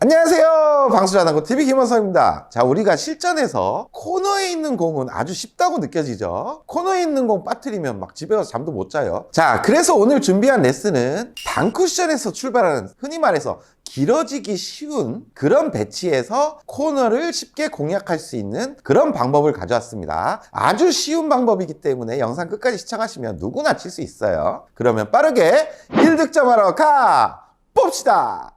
안녕하세요, 방수자당구TV 김원성입니다. 자, 우리가 실전에서 코너에 있는 공은 아주 쉽다고 느껴지죠. 코너에 있는 공 빠뜨리면 막 집에 가서 잠도 못 자요. 자, 그래서 오늘 준비한 레슨은 방쿠션에서 출발하는, 흔히 말해서 길어지기 쉬운 그런 배치에서 코너를 쉽게 공략할 수 있는 그런 방법을 가져왔습니다. 아주 쉬운 방법이기 때문에 영상 끝까지 시청하시면 누구나 칠 수 있어요. 그러면 빠르게 1득점하러 가 봅시다.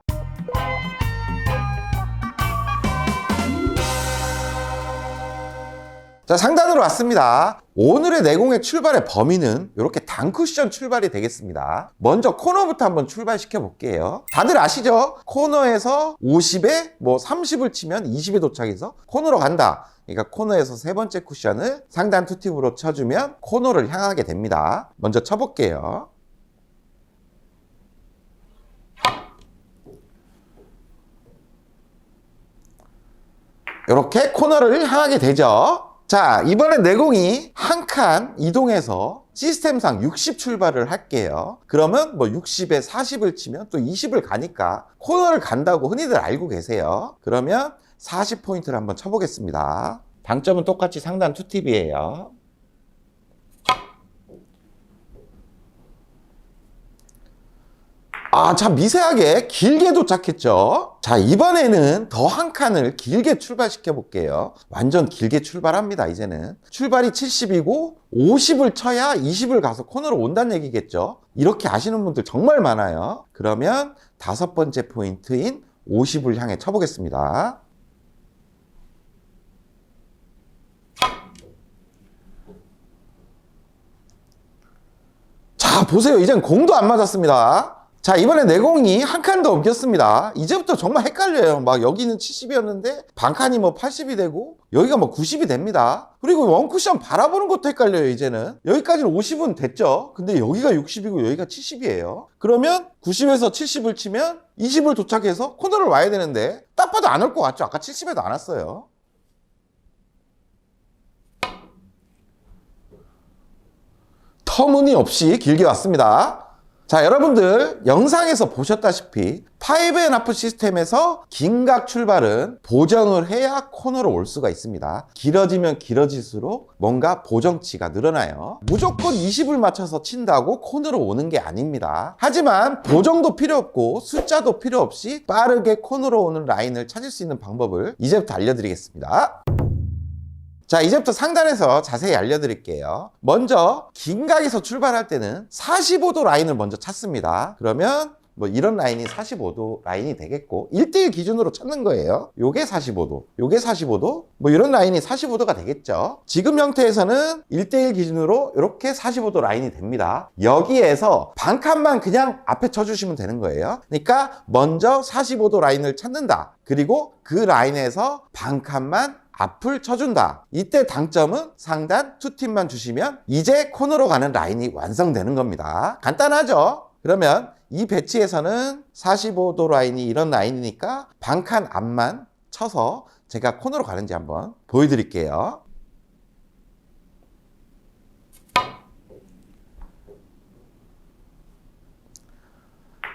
자, 상단으로 왔습니다. 오늘의 내공의 출발의 범위는 이렇게 단쿠션 출발이 되겠습니다. 먼저 코너부터 한번 출발시켜 볼게요. 다들 아시죠? 코너에서 50에 30을 치면 20에 도착해서 코너로 간다. 그러니까 코너에서 세 번째 쿠션을 상단 투팁으로 쳐주면 코너를 향하게 됩니다. 먼저 쳐볼게요. 이렇게 코너를 향하게 되죠. 자, 이번에 내공이 한 칸 이동해서 시스템상 60 출발을 할게요. 그러면 60에 40을 치면 또 20을 가니까 코너를 간다고 흔히들 알고 계세요. 그러면 40포인트를 한번 쳐보겠습니다. 방점은 똑같이 상단 투팁이에요. 참 미세하게 길게 도착했죠. 자, 이번에는 더 한 칸을 길게 출발시켜 볼게요. 완전 길게 출발합니다. 이제는 출발이 70이고 50을 쳐야 20을 가서 코너로 온다는 얘기겠죠. 이렇게 아시는 분들 정말 많아요. 그러면 다섯 번째 포인트인 50을 향해 쳐보겠습니다. 자, 보세요. 이젠 공도 안 맞았습니다. 자, 이번에 내공이 한 칸 더 옮겼습니다. 이제부터 정말 헷갈려요. 막 여기는 70이었는데 반칸이 80이 되고 여기가 90이 됩니다. 그리고 원쿠션 바라보는 것도 헷갈려요. 이제는 여기까지는 50은 됐죠. 근데 여기가 60이고 여기가 70이에요. 그러면 90에서 70을 치면 20을 도착해서 코너를 와야 되는데 딱 봐도 안 올 것 같죠. 아까 70에도 안 왔어요. 터무니없이 길게 왔습니다. 자, 여러분들 영상에서 보셨다시피 5&하프 시스템에서 긴각 출발은 보정을 해야 코너로 올 수가 있습니다. 길어지면 길어질수록 뭔가 보정치가 늘어나요. 무조건 20을 맞춰서 친다고 코너로 오는 게 아닙니다. 하지만 보정도 필요 없고 숫자도 필요 없이 빠르게 코너로 오는 라인을 찾을 수 있는 방법을 이제부터 알려드리겠습니다. 자, 이제부터 상단에서 자세히 알려드릴게요. 먼저 긴각에서 출발할 때는 45도 라인을 먼저 찾습니다. 그러면 이런 라인이 45도 라인이 되겠고 1대1 기준으로 찾는 거예요. 요게 45도, 요게 45도, 이런 라인이 45도가 되겠죠. 지금 형태에서는 1대1 기준으로 이렇게 45도 라인이 됩니다. 여기에서 반칸만 그냥 앞에 쳐주시면 되는 거예요. 그러니까 먼저 45도 라인을 찾는다. 그리고 그 라인에서 반칸만 앞을 쳐준다. 이때 당점은 상단 투팁만 주시면 이제 코너로 가는 라인이 완성되는 겁니다. 간단하죠? 그러면 이 배치에서는 45도 라인이 이런 라인이니까 반칸 앞만 쳐서 제가 코너로 가는지 한번 보여드릴게요.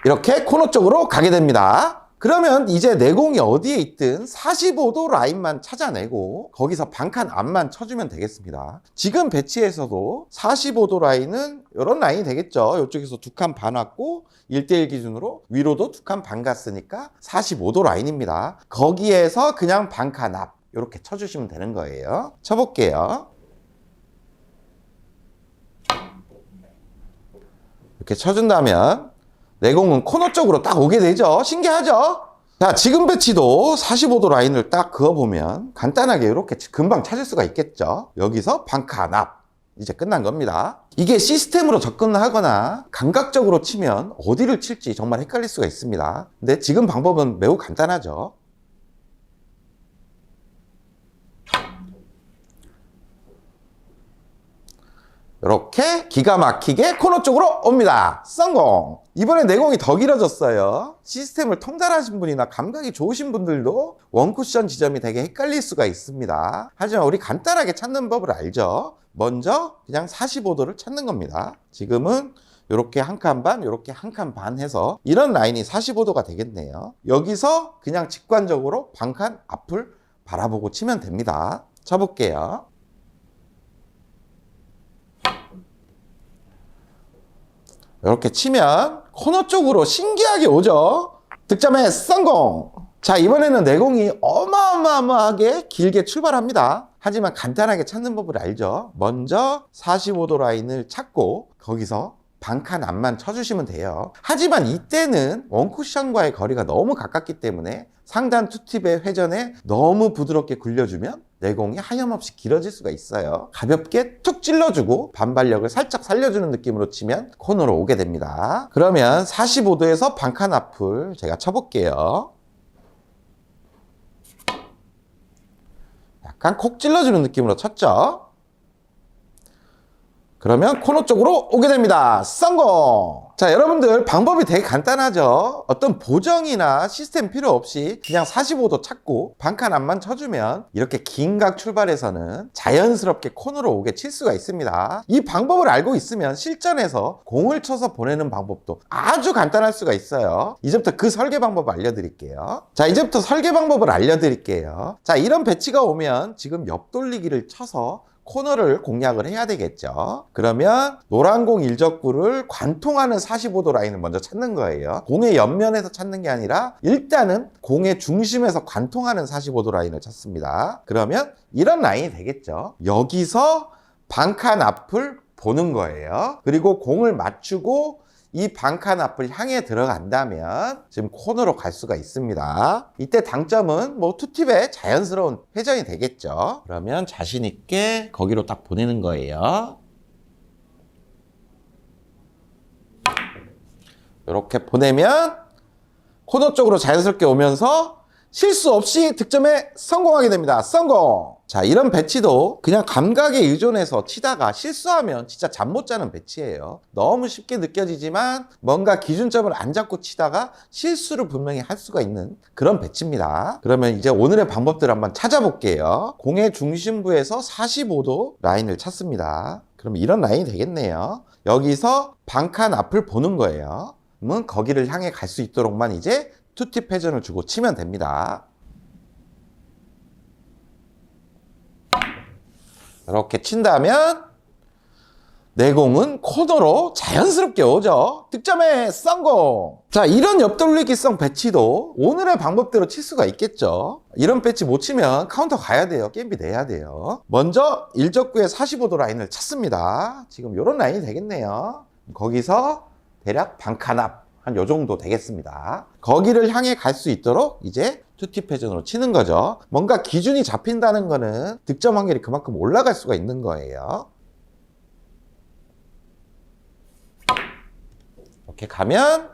이렇게 코너 쪽으로 가게 됩니다. 그러면 이제 내공이 어디에 있든 45도 라인만 찾아내고 거기서 반칸 앞만 쳐주면 되겠습니다. 지금 배치에서도 45도 라인은 이런 라인이 되겠죠. 이쪽에서 두 칸 반 왔고 1대1 기준으로 위로도 두 칸 반 갔으니까 45도 라인입니다. 거기에서 그냥 반칸 앞 이렇게 쳐주시면 되는 거예요. 쳐볼게요. 이렇게 쳐준다면 내공은 코너 쪽으로 딱 오게 되죠. 신기하죠? 자, 지금 배치도 45도 라인을 딱 그어보면 간단하게 이렇게 금방 찾을 수가 있겠죠. 여기서 반칸 앞. 이제 끝난 겁니다. 이게 시스템으로 접근하거나 감각적으로 치면 어디를 칠지 정말 헷갈릴 수가 있습니다. 근데 지금 방법은 매우 간단하죠. 이렇게 기가 막히게 코너 쪽으로 옵니다. 성공! 이번에 내공이 더 길어졌어요. 시스템을 통달하신 분이나 감각이 좋으신 분들도 원쿠션 지점이 되게 헷갈릴 수가 있습니다. 하지만 우리 간단하게 찾는 법을 알죠. 먼저 그냥 45도를 찾는 겁니다. 지금은 요렇게 한 칸 반, 요렇게 한 칸 반 해서 이런 라인이 45도가 되겠네요. 여기서 그냥 직관적으로 반칸 앞을 바라보고 치면 됩니다. 쳐볼게요. 이렇게 치면 코너 쪽으로 신기하게 오죠. 득점에 성공! 자, 이번에는 내공이 어마어마하게 길게 출발합니다. 하지만 간단하게 찾는 법을 알죠. 먼저 45도 라인을 찾고 거기서 반칸 앞만 쳐주시면 돼요. 하지만 이때는 원쿠션과의 거리가 너무 가깝기 때문에 상단 투팁의 회전에 너무 부드럽게 굴려주면 내공이 하염없이 길어질 수가 있어요. 가볍게 툭 찔러주고 반발력을 살짝 살려주는 느낌으로 치면 코너로 오게 됩니다. 그러면 45도에서 반칸 앞을 제가 쳐볼게요. 약간 콕 찔러주는 느낌으로 쳤죠. 그러면 코너 쪽으로 오게 됩니다. 성공! 자, 여러분들 방법이 되게 간단하죠. 어떤 보정이나 시스템 필요 없이 그냥 45도 찾고 반칸 앞만 쳐주면 이렇게 긴 각 출발에서는 자연스럽게 코너로 오게 칠 수가 있습니다. 이 방법을 알고 있으면 실전에서 공을 쳐서 보내는 방법도 아주 간단할 수가 있어요. 이제부터 그 설계 방법을 알려드릴게요. 자, 이제부터 설계 방법을 알려드릴게요. 자, 이런 배치가 오면 지금 옆돌리기를 쳐서 코너를 공략을 해야 되겠죠. 그러면 노란 공 일적구를 관통하는 45도 라인을 먼저 찾는 거예요. 공의 옆면에서 찾는 게 아니라 일단은 공의 중심에서 관통하는 45도 라인을 찾습니다. 그러면 이런 라인이 되겠죠. 여기서 반칸 앞을 보는 거예요. 그리고 공을 맞추고 이 반칸 앞을 향해 들어간다면 지금 코너로 갈 수가 있습니다. 이때 당점은 뭐 투팁의 자연스러운 회전이 되겠죠. 그러면 자신 있게 거기로 딱 보내는 거예요. 이렇게 보내면 코너 쪽으로 자연스럽게 오면서 실수 없이 득점에 성공하게 됩니다. 성공! 자, 이런 배치도 그냥 감각에 의존해서 치다가 실수하면 진짜 잠 못 자는 배치예요. 너무 쉽게 느껴지지만 뭔가 기준점을 안 잡고 치다가 실수를 분명히 할 수가 있는 그런 배치입니다. 그러면 이제 오늘의 방법들을 한번 찾아볼게요. 공의 중심부에서 45도 라인을 찾습니다. 그러면 이런 라인이 되겠네요. 여기서 반칸 앞을 보는 거예요. 그러면 거기를 향해 갈 수 있도록만 이제 투팁 회전을 주고 치면 됩니다. 이렇게 친다면 내공은 코너로 자연스럽게 오죠. 득점에 성공! 자, 이런 옆돌리기성 배치도 오늘의 방법대로 칠 수가 있겠죠. 이런 배치 못 치면 카운터 가야 돼요. 게임비 내야 돼요. 먼저 일적구의 45도 라인을 찾습니다. 지금 이런 라인이 되겠네요. 거기서 대략 반칸 앞 한 요 정도 되겠습니다. 거기를 향해 갈 수 있도록 이제 투팁 회전으로 치는 거죠. 뭔가 기준이 잡힌다는 거는 득점 확률이 그만큼 올라갈 수가 있는 거예요. 이렇게 가면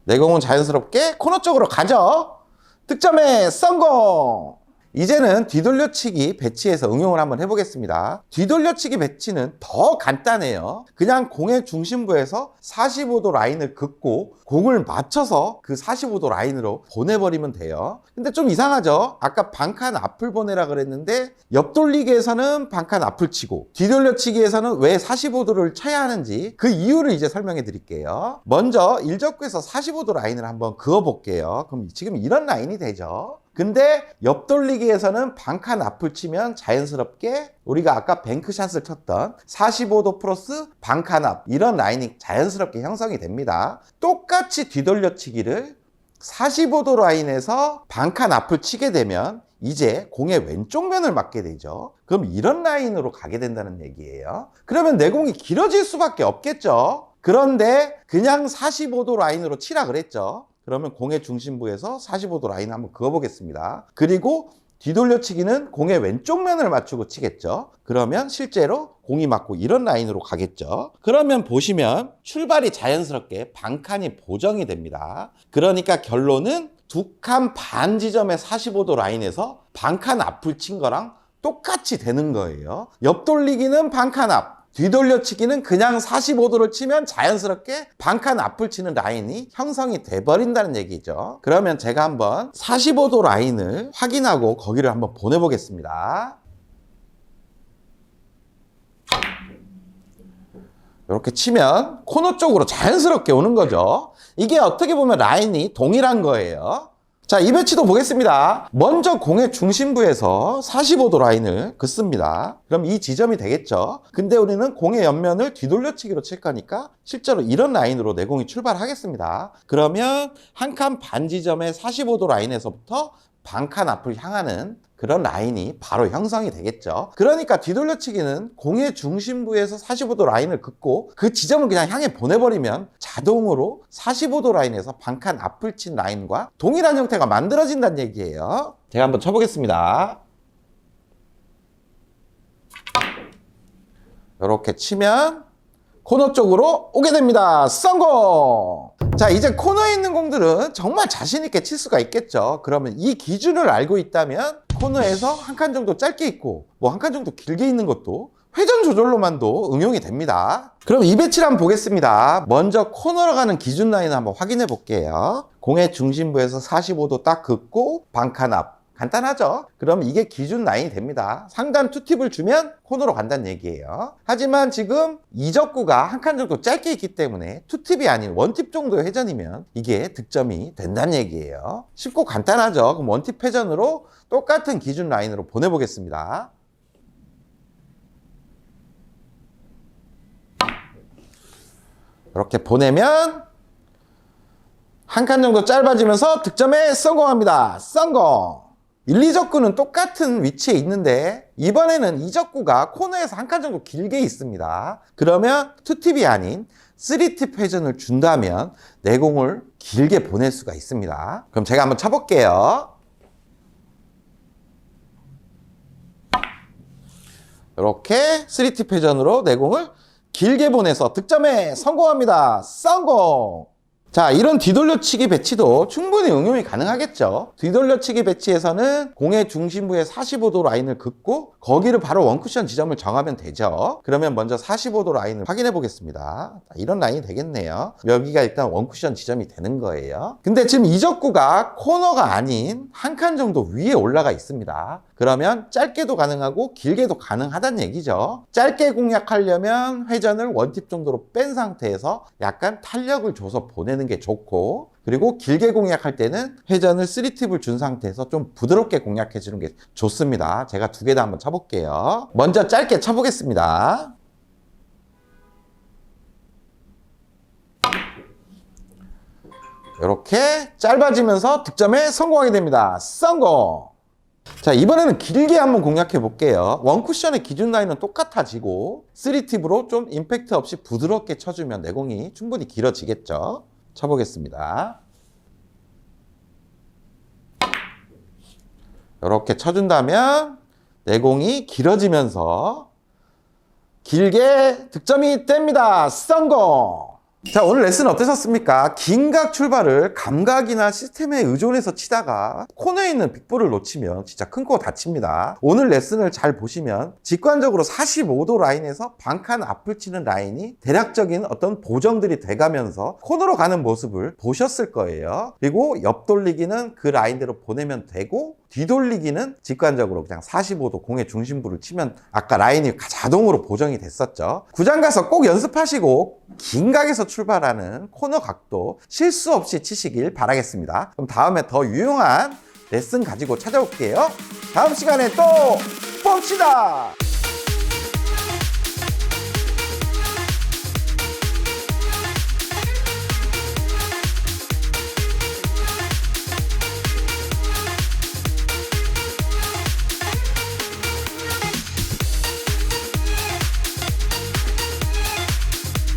내공은 자연스럽게 코너 쪽으로 가죠. 득점에 성공! 이제는 뒤돌려치기 배치에서 응용을 한번 해보겠습니다. 뒤돌려치기 배치는 더 간단해요. 그냥 공의 중심부에서 45도 라인을 긋고 공을 맞춰서 그 45도 라인으로 보내버리면 돼요. 근데 좀 이상하죠? 아까 반칸 앞을 보내라 그랬는데 옆돌리기에서는 반칸 앞을 치고 뒤돌려치기에서는 왜 45도를 쳐야 하는지 그 이유를 이제 설명해 드릴게요. 먼저 일적구에서 45도 라인을 한번 그어볼게요. 그럼 지금 이런 라인이 되죠. 근데 옆돌리기에서는 반칸 앞을 치면 자연스럽게 우리가 아까 뱅크샷을 쳤던 45도 플러스 반칸 앞 이런 라인이 자연스럽게 형성이 됩니다. 똑같이 뒤돌려치기를 45도 라인에서 반칸 앞을 치게 되면 이제 공의 왼쪽 면을 맞게 되죠. 그럼 이런 라인으로 가게 된다는 얘기예요. 그러면 내 공이 길어질 수밖에 없겠죠. 그런데 그냥 45도 라인으로 치라 그랬죠. 그러면 공의 중심부에서 45도 라인을 한번 그어보겠습니다. 그리고 뒤돌려치기는 공의 왼쪽 면을 맞추고 치겠죠. 그러면 실제로 공이 맞고 이런 라인으로 가겠죠. 그러면 보시면 출발이 자연스럽게 반칸이 보정이 됩니다. 그러니까 결론은 2칸 반 지점의 45도 라인에서 반칸 앞을 친 거랑 똑같이 되는 거예요. 옆돌리기는 반칸 앞, 뒤돌려치기는 그냥 45도를 치면 자연스럽게 반칸 앞을 치는 라인이 형성이 돼버린다는 얘기죠. 그러면 제가 한번 45도 라인을 확인하고 거기를 한번 보내보겠습니다. 이렇게 치면 코너 쪽으로 자연스럽게 오는 거죠. 이게 어떻게 보면 라인이 동일한 거예요. 자, 이 배치도 보겠습니다. 먼저 공의 중심부에서 45도 라인을 긋습니다. 그럼 이 지점이 되겠죠. 근데 우리는 공의 옆면을 뒤돌려치기로 칠 거니까 실제로 이런 라인으로 내공이 출발하겠습니다. 그러면 한 칸 반 지점의 45도 라인에서부터 반 칸 앞을 향하는 그런 라인이 바로 형성이 되겠죠. 그러니까 뒤돌려치기는 공의 중심부에서 45도 라인을 긋고 그 지점을 그냥 향해 보내버리면 자동으로 45도 라인에서 반 칸 앞을 친 라인과 동일한 형태가 만들어진다는 얘기예요. 제가 한번 쳐보겠습니다. 이렇게 치면 코너 쪽으로 오게 됩니다. 성공! 자, 이제 코너에 있는 공들은 정말 자신 있게 칠 수가 있겠죠. 그러면 이 기준을 알고 있다면 코너에서 한 칸 정도 짧게 있고 뭐 한 칸 정도 길게 있는 것도 회전 조절로만도 응용이 됩니다. 그럼 이 배치를 한번 보겠습니다. 먼저 코너로 가는 기준 라인을 한번 확인해 볼게요. 공의 중심부에서 45도 딱 긋고 반 칸 앞. 간단하죠? 그럼 이게 기준 라인이 됩니다. 상단 투팁을 주면 코너로 간다는 얘기예요. 하지만 지금 이적구가 한 칸 정도 짧게 있기 때문에 투팁이 아닌 원팁 정도의 회전이면 이게 득점이 된다는 얘기예요. 쉽고 간단하죠? 그럼 원팁 회전으로 똑같은 기준 라인으로 보내보겠습니다. 이렇게 보내면 한 칸 정도 짧아지면서 득점에 성공합니다. 성공! 1, 2적구는 똑같은 위치에 있는데 이번에는 2적구가 코너에서 한 칸 정도 길게 있습니다. 그러면 2팁이 아닌 3팁 회전을 준다면 내공을 길게 보낼 수가 있습니다. 그럼 제가 한번 쳐볼게요. 이렇게 3팁 회전으로 내공을 길게 보내서 득점에 성공합니다. 성공! 자, 이런 뒤돌려치기 배치도 충분히 응용이 가능하겠죠. 뒤돌려치기 배치에서는 공의 중심부에 45도 라인을 긋고 거기를 바로 원쿠션 지점을 정하면 되죠. 그러면 먼저 45도 라인을 확인해 보겠습니다. 이런 라인이 되겠네요. 여기가 일단 원쿠션 지점이 되는 거예요. 근데 지금 이적구가 코너가 아닌 한 칸 정도 위에 올라가 있습니다. 그러면 짧게도 가능하고 길게도 가능하다는 얘기죠. 짧게 공략하려면 회전을 원팁 정도로 뺀 상태에서 약간 탄력을 줘서 보내는 게 좋고, 그리고 길게 공략할 때는 회전을 3팁을 준 상태에서 좀 부드럽게 공략해 주는 게 좋습니다. 제가 두 개 다 한번 쳐볼게요. 먼저 짧게 쳐보겠습니다. 이렇게 짧아지면서 득점에 성공하게 됩니다. 성공! 자, 이번에는 길게 한번 공략해 볼게요. 원쿠션의 기준 라인은 똑같아지고 3팁으로 좀 임팩트 없이 부드럽게 쳐주면 내공이 충분히 길어지겠죠. 쳐보겠습니다. 이렇게 쳐준다면 내공이 길어지면서 길게 득점이 됩니다. 성공! 자, 오늘 레슨 어떠셨습니까? 긴각 출발을 감각이나 시스템에 의존해서 치다가 코너에 있는 빅볼을 놓치면 진짜 큰 코 다칩니다. 오늘 레슨을 잘 보시면 직관적으로 45도 라인에서 반칸 앞을 치는 라인이 대략적인 어떤 보정들이 돼가면서 코너로 가는 모습을 보셨을 거예요. 그리고 옆 돌리기는 그 라인대로 보내면 되고, 뒤돌리기는 직관적으로 그냥 45도 공의 중심부를 치면 아까 라인이 자동으로 보정이 됐었죠. 구장 가서 꼭 연습하시고 긴각에서 출발하는 코너 각도 실수 없이 치시길 바라겠습니다. 그럼 다음에 더 유용한 레슨 가지고 찾아올게요. 다음 시간에 또 봅시다.